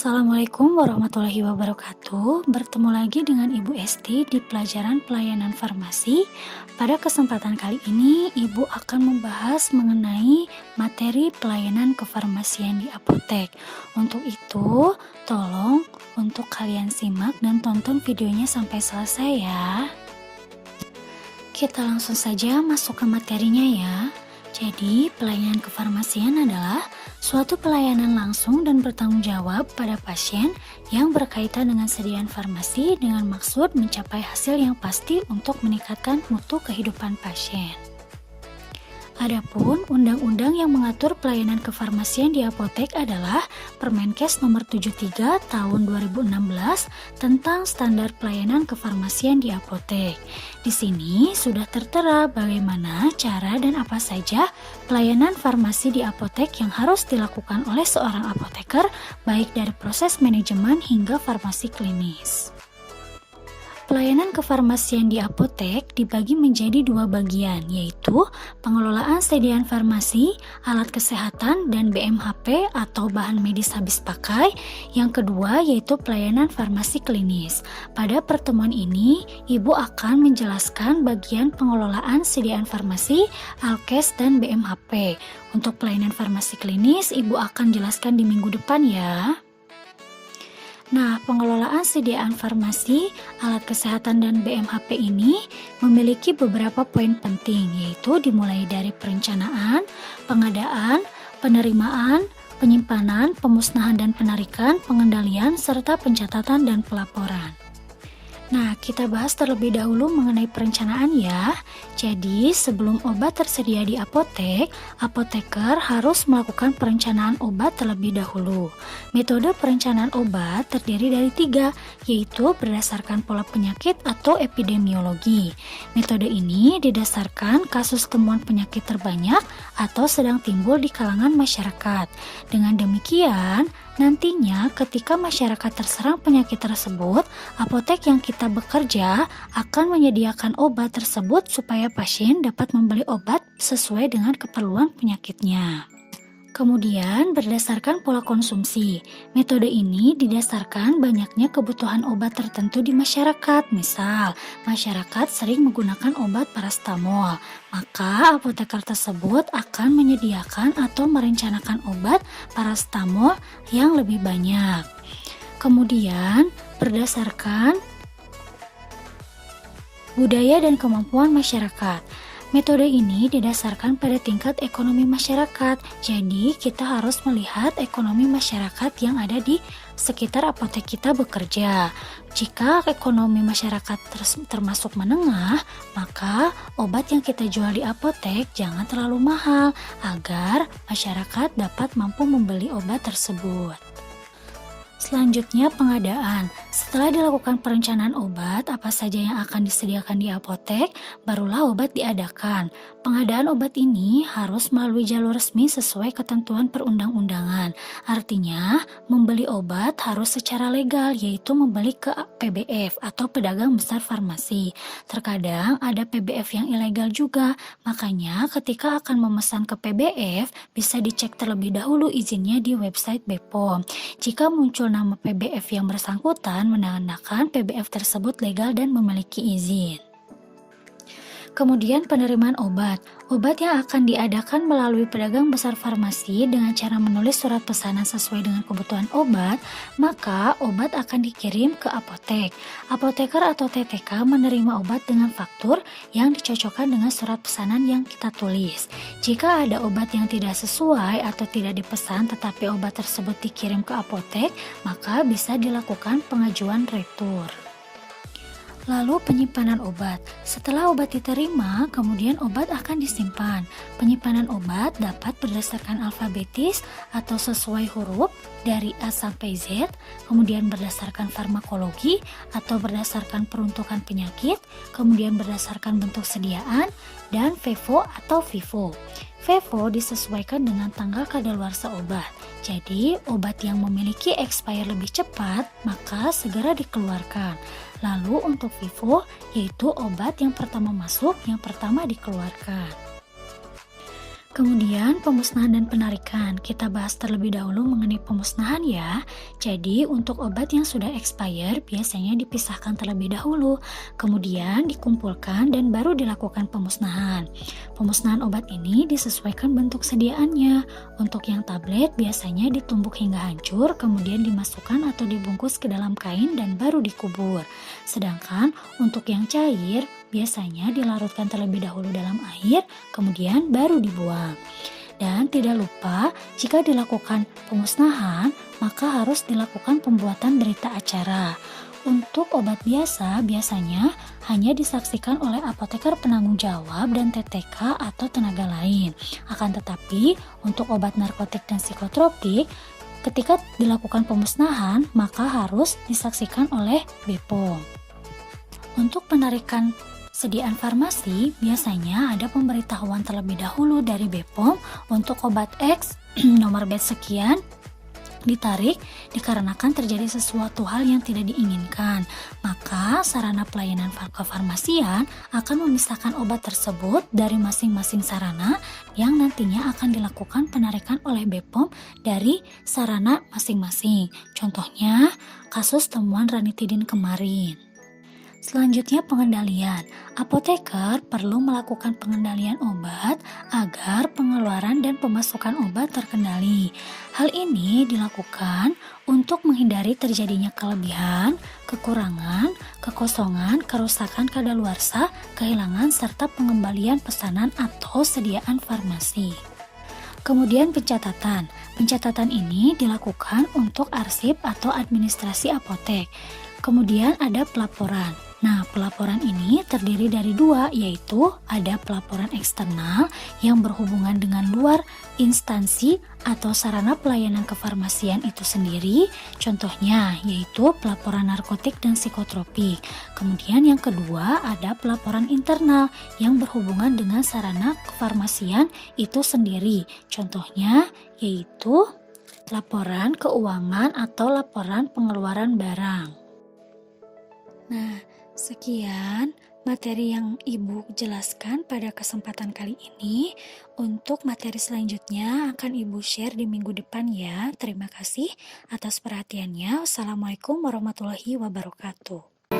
Assalamualaikum warahmatullahi wabarakatuh. Bertemu lagi dengan Ibu Esti di pelajaran pelayanan farmasi. Pada kesempatan kali ini, Ibu akan membahas mengenai materi pelayanan kefarmasian di apotek. Untuk itu, tolong untuk kalian simak dan tonton videonya sampai selesai ya. Kita langsung saja masuk ke materinya ya. Jadi, pelayanan kefarmasian adalah suatu pelayanan langsung dan bertanggung jawab pada pasien yang berkaitan dengan sediaan farmasi dengan maksud mencapai hasil yang pasti untuk meningkatkan mutu kehidupan pasien. Adapun undang-undang yang mengatur pelayanan kefarmasian di apotek adalah Permenkes nomor 73 tahun 2016 tentang standar pelayanan kefarmasian di apotek. Di sini sudah tertera bagaimana cara dan apa saja pelayanan farmasi di apotek yang harus dilakukan oleh seorang apoteker, baik dari proses manajemen hingga farmasi klinis. Pelayanan kefarmasian di apotek dibagi menjadi dua bagian, yaitu pengelolaan sediaan farmasi, alat kesehatan, dan BMHP atau bahan medis habis pakai. Yang kedua yaitu pelayanan farmasi klinis. Pada pertemuan ini, Ibu akan menjelaskan bagian pengelolaan sediaan farmasi, Alkes, dan BMHP. Untuk pelayanan farmasi klinis, Ibu akan jelaskan di minggu depan ya. Nah, pengelolaan sediaan farmasi, alat kesehatan, dan BMHP ini memiliki beberapa poin penting, yaitu dimulai dari perencanaan, pengadaan, penerimaan, penyimpanan, pemusnahan dan penarikan, pengendalian, serta pencatatan dan pelaporan. Nah, kita bahas terlebih dahulu mengenai perencanaan ya. Jadi, sebelum obat tersedia di apotek, apoteker harus melakukan perencanaan obat terlebih dahulu. Metode perencanaan obat terdiri dari 3, yaitu berdasarkan pola penyakit atau epidemiologi. Metode ini didasarkan kasus temuan penyakit terbanyak atau sedang timbul di kalangan masyarakat. Dengan demikian, nantinya ketika masyarakat terserang penyakit tersebut, apotek yang kita bekerja akan menyediakan obat tersebut supaya pasien dapat membeli obat sesuai dengan keperluan penyakitnya. Kemudian berdasarkan pola konsumsi, metode ini didasarkan banyaknya kebutuhan obat tertentu di masyarakat. Misal, masyarakat sering menggunakan obat parastamol, maka apoteker tersebut akan menyediakan atau merencanakan obat parastamol yang lebih banyak. Kemudian berdasarkan budaya dan kemampuan masyarakat. Metode ini didasarkan pada tingkat ekonomi masyarakat, jadi kita harus melihat ekonomi masyarakat yang ada di sekitar apotek kita bekerja. Jika ekonomi masyarakat termasuk menengah, maka obat yang kita jual di apotek jangan terlalu mahal, agar masyarakat dapat mampu membeli obat tersebut. Selanjutnya pengadaan. Setelah dilakukan perencanaan obat, apa saja yang akan disediakan di apotek, barulah obat diadakan. Pengadaan obat ini harus melalui jalur resmi sesuai ketentuan perundang-undangan. Artinya, membeli obat harus secara legal, yaitu membeli ke PBF atau pedagang besar farmasi. Terkadang ada PBF yang ilegal juga, makanya ketika akan memesan ke PBF, bisa dicek terlebih dahulu izinnya di website BPOM. Jika muncul nama PBF yang bersangkutan, menandakan PBF tersebut legal dan memiliki izin. Kemudian penerimaan obat. Obat yang akan diadakan melalui pedagang besar farmasi dengan cara menulis surat pesanan sesuai dengan kebutuhan obat, maka obat akan dikirim ke apotek. Apoteker atau TTK menerima obat dengan faktur yang dicocokkan dengan surat pesanan yang kita tulis. Jika ada obat yang tidak sesuai atau tidak dipesan tetapi obat tersebut dikirim ke apotek, maka bisa dilakukan pengajuan retur. Lalu penyimpanan obat. Setelah obat diterima, kemudian obat akan disimpan. Penyimpanan obat dapat berdasarkan alfabetis atau sesuai huruf dari A sampai Z, kemudian berdasarkan farmakologi atau berdasarkan peruntukan penyakit, kemudian berdasarkan bentuk sediaan, dan FIFO atau FIFO. FIFO disesuaikan dengan tanggal kadaluarsa obat. Jadi, obat yang memiliki expire lebih cepat, maka segera dikeluarkan. Lalu untuk FIFO, yaitu obat yang pertama masuk, yang pertama dikeluarkan. Kemudian pemusnahan dan penarikan. Kita bahas terlebih dahulu mengenai pemusnahan ya. Jadi untuk obat yang sudah expire biasanya dipisahkan terlebih dahulu, kemudian dikumpulkan dan baru dilakukan pemusnahan. Pemusnahan obat ini disesuaikan bentuk sediaannya. Untuk yang tablet biasanya ditumbuk hingga hancur, kemudian dimasukkan atau dibungkus ke dalam kain dan baru dikubur. Sedangkan untuk yang cair biasanya dilarutkan terlebih dahulu dalam air, kemudian baru dibuang. Dan tidak lupa, jika dilakukan pemusnahan, maka harus dilakukan pembuatan berita acara. Untuk obat biasa, biasanya hanya disaksikan oleh apoteker penanggung jawab dan TTK atau tenaga lain. Akan tetapi, untuk obat narkotik dan psikotropik, ketika dilakukan pemusnahan, maka harus disaksikan oleh BPOM. Untuk penarikan sediaan farmasi, biasanya ada pemberitahuan terlebih dahulu dari BPOM untuk obat X nomor batch sekian ditarik dikarenakan terjadi sesuatu hal yang tidak diinginkan. Maka sarana pelayanan kefarmasian akan memisahkan obat tersebut dari masing-masing sarana yang nantinya akan dilakukan penarikan oleh BPOM dari sarana masing-masing. Contohnya kasus temuan ranitidin kemarin. Selanjutnya pengendalian. Apoteker perlu melakukan pengendalian obat agar pengeluaran dan pemasukan obat terkendali. Hal ini dilakukan untuk menghindari terjadinya kelebihan, kekurangan, kekosongan, kerusakan kadaluarsa, kehilangan serta pengembalian pesanan atau sediaan farmasi. Kemudian pencatatan. Pencatatan ini dilakukan untuk arsip atau administrasi apotek. Kemudian ada pelaporan. Nah, pelaporan ini terdiri dari dua, yaitu ada pelaporan eksternal yang berhubungan dengan luar instansi atau sarana pelayanan kefarmasian itu sendiri, contohnya yaitu pelaporan narkotik dan psikotropik. Kemudian yang kedua ada pelaporan internal yang berhubungan dengan sarana kefarmasian itu sendiri, contohnya yaitu laporan keuangan atau laporan pengeluaran barang. Nah, sekian materi yang Ibu jelaskan pada kesempatan kali ini. Untuk materi selanjutnya akan Ibu share di minggu depan ya. Terima kasih atas perhatiannya. Wassalamualaikum warahmatullahi wabarakatuh.